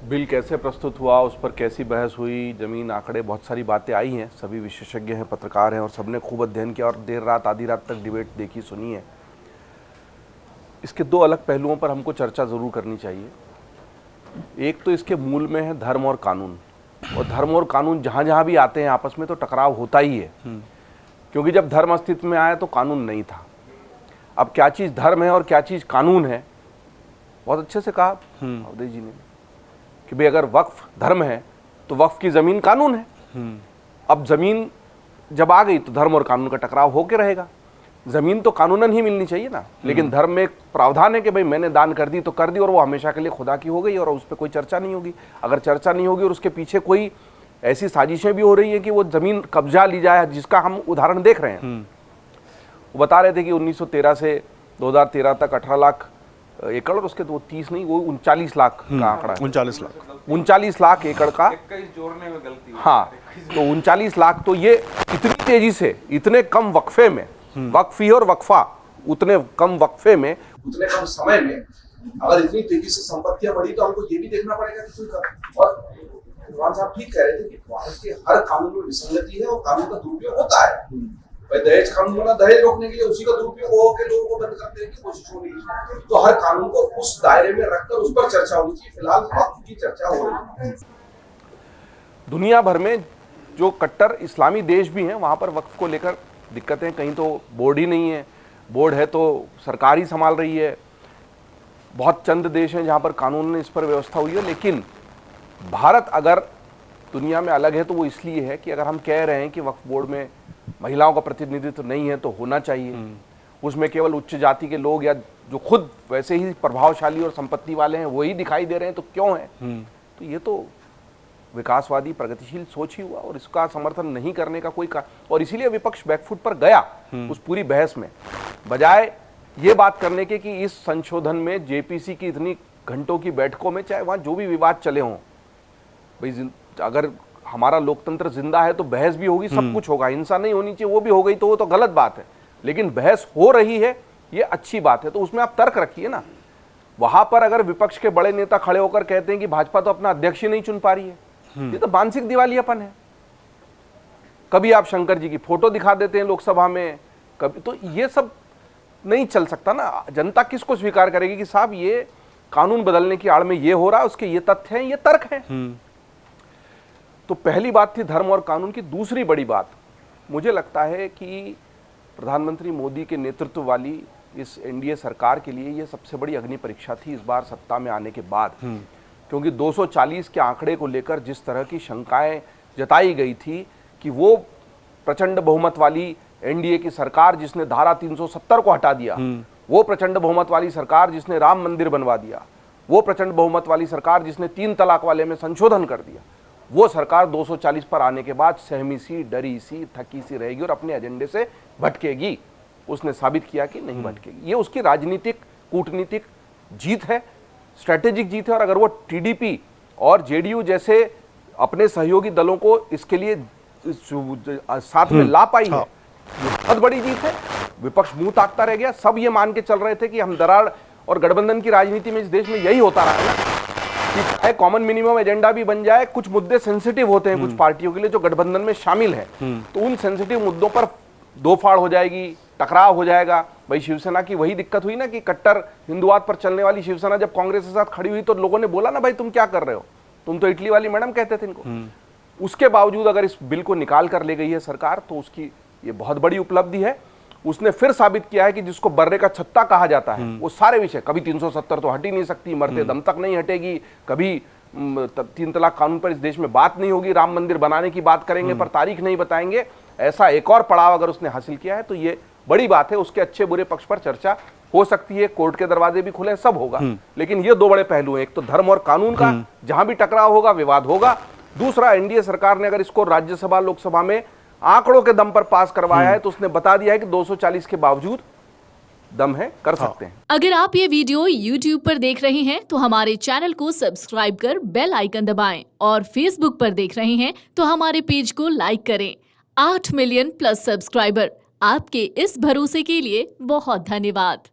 Bill कैसे प्रस्तुत हुआ, उस पर कैसी बहस हुई, जमीन आंकड़े, बहुत सारी बातें आई हैं। सभी विशेषज्ञ हैं, पत्रकार हैं और सबने खूब अध्ययन किया और देर रात आधी रात तक डिबेट देखी सुनी है। इसके दो अलग पहलुओं पर हमको चर्चा ज़रूर करनी चाहिए। एक तो इसके मूल में है धर्म और कानून, और धर्म और कानून जहाँ जहाँ भी आते हैं आपस में तो टकराव होता ही है, क्योंकि जब धर्म अस्तित्व में आया तो कानून नहीं था। अब क्या चीज़ धर्म है और क्या चीज़ कानून है, बहुत अच्छे से कहा अवधेश जी ने कि भाई अगर वक्फ धर्म है तो वक्फ की ज़मीन कानून है। अब ज़मीन जब आ गई तो धर्म और कानून का टकराव होके रहेगा। ज़मीन तो कानूनन ही मिलनी चाहिए ना, लेकिन धर्म में एक प्रावधान है कि भाई मैंने दान कर दी तो कर दी और वो हमेशा के लिए खुदा की हो गई और उस पर कोई चर्चा नहीं होगी। अगर चर्चा नहीं होगी और उसके पीछे कोई ऐसी साजिशें भी हो रही हैं कि वो ज़मीन कब्जा ली जाए, जिसका हम उदाहरण देख रहे हैं। वो बता रहे थे कि 1913 से 2013 तक 18 लाख एकड़ और उसके तो 30 नहीं, वो 39 लाख का आंकड़ा है। 39 लाख एकड़ का, 21 जोड़ने में गलती हुई। हाँ, तो 39 लाख, तो ये इतनी तेजी से इतने कम वक्फे में, वक्फी और वक्फा उतने कम वक्फे में, उतने कम समय में अगर इतनी तेजी से संपत्तियां बढ़ी तो हमको ये भी देखना पड़ेगा कि कोई, और भगवान साहब ठीक कह रहे थे कि भारत के हर कानून में विसंगति है और कानून का दुरुपयोग होता है। भाई दहेज कानून बना, दहेज रोकने के लिए उसी का दुरुपयोग हो के लोगों को बंद कर देने की कोशिश हो रही है। तो हर कानून को उस दायरे में रखकर उस पर चर्चा होनी चाहिए। फिलहाल वक्फ की चर्चा हो रही है। दुनिया भर में जो कट्टर इस्लामी देश भी हैं वहाँ पर वक्फ को लेकर दिक्कतें, कहीं तो बोर्ड ही नहीं है, बोर्ड है तो सरकार ही संभाल रही है। बहुत चंद देश हैं जहाँ पर कानून ने इस पर व्यवस्था हुई है, लेकिन भारत अगर दुनिया में अलग है तो वो इसलिए है कि अगर हम कह रहे हैं कि वक्फ बोर्ड में महिलाओं का प्रतिनिधित्व नहीं है तो होना चाहिए, उसमें केवल उच्च जाति के लोग या जो खुद वैसे ही प्रभावशाली और संपत्ति वाले हैं वही दिखाई दे रहे हैं, तो क्यों है? तो ये तो विकासवादी प्रगतिशील सोच ही हुआ और इसका समर्थन नहीं करने का कोई और इसीलिए विपक्ष बैकफुट पर गया उस पूरी बहस में, बजाय ये बात करने के कि इस संशोधन में जेपीसी की इतनी घंटों की बैठकों में चाहे वहाँ जो भी विवाद चले हों, भाई अगर हमारा लोकतंत्र जिंदा है तो बहस भी होगी, सब कुछ होगा। हिंसा नहीं होनी चाहिए, वो भी हो गई तो वो तो गलत बात है, लेकिन बहस हो रही है ये अच्छी बात है, तो उसमें आप तर्क रखिए ना। वहां पर अगर विपक्ष के बड़े नेता खड़े होकर कहते हैं कि भाजपा तो अपना अध्यक्ष ही नहीं चुन पा रही है, ये तो मानसिक दिवालियापन है। कभी आप शंकर जी की फोटो दिखा देते हैं लोकसभा में, कभी, तो ये सब नहीं चल सकता ना। जनता किसको स्वीकार करेगी कि साहब ये कानून बदलने की आड़ में ये हो रहा है, उसके ये तथ्य हैं, ये तर्क हैं। तो पहली बात थी धर्म और कानून की। दूसरी बड़ी बात, मुझे लगता है कि प्रधानमंत्री मोदी के नेतृत्व वाली इस एनडीए सरकार के लिए ये सबसे बड़ी अग्नि परीक्षा थी इस बार सत्ता में आने के बाद, क्योंकि 240 के आंकड़े को लेकर जिस तरह की शंकाएं जताई गई थी कि वो प्रचंड बहुमत वाली एनडीए की सरकार जिसने धारा 370 को हटा दिया, वो प्रचंड बहुमत वाली सरकार जिसने राम मंदिर बनवा दिया, वो प्रचंड बहुमत वाली सरकार जिसने 3 तलाक वाले में संशोधन कर दिया, वो सरकार 240 पर आने के बाद सहमी सी, डरी सी, थकी सी रहेगी और अपने एजेंडे से भटकेगी। उसने साबित किया कि नहीं भटकेगी। ये उसकी राजनीतिक कूटनीतिक जीत है, स्ट्रैटेजिक जीत है। और अगर वो टीडीपी और जेडीयू जैसे अपने सहयोगी दलों को इसके लिए साथ में ला पाई है, ये बहुत बड़ी जीत है। विपक्ष मुंह ताकता रह गया। सब ये मान के चल रहे थे कि हम दरार और गठबंधन की राजनीति में इस देश में यही होता रहा है ना कि चाहे कॉमन मिनिमम एजेंडा भी बन जाए, कुछ मुद्दे सेंसिटिव होते हैं कुछ पार्टियों के लिए जो गठबंधन में शामिल हैं, तो उन सेंसिटिव मुद्दों पर दो फाड़ हो जाएगी, टकराव हो जाएगा। भाई शिवसेना की वही दिक्कत हुई ना कि कट्टर हिंदुवाद पर चलने वाली शिवसेना जब कांग्रेस के साथ खड़ी हुई तो लोगों ने बोला ना, भाई तुम क्या कर रहे हो, तुम तो इटली वाली मैडम कहते थे इनको। उसके बावजूद अगर इस बिल को निकाल कर ले गई है सरकार तो उसकी ये बहुत बड़ी उपलब्धि है। उसने फिर साबित किया है कि जिसको बर्रे का छत्ता कहा जाता है, वो सारे विषय, कभी 370 तो हट ही नहीं सकती, मरते दम तक नहीं हटेगी, कभी 3 तलाक कानून पर इस देश में बात नहीं होगी, राम मंदिर बनाने की बात करेंगे पर तारीख नहीं बताएंगे, ऐसा एक और पड़ाव अगर उसने हासिल किया है तो ये बड़ी बात है। उसके अच्छे बुरे पक्ष पर चर्चा हो सकती है, कोर्ट के दरवाजे भी खुले, सब होगा। लेकिन ये दो बड़े पहलू हैं, एक तो धर्म और कानून का, जहां भी टकराव होगा विवाद होगा। दूसरा, एनडीए सरकार ने अगर इसको राज्यसभा लोकसभा में आंकड़ों के दम पर पास करवाया है तो उसने बता दिया है कि 240 के बावजूद दम है, कर सकते हैं। अगर आप ये वीडियो YouTube पर देख रहे हैं तो हमारे चैनल को सब्सक्राइब कर बेल आइकन दबाएं, और Facebook पर देख रहे हैं तो हमारे पेज को लाइक करें। 8 मिलियन प्लस सब्सक्राइबर, आपके इस भरोसे के लिए बहुत धन्यवाद।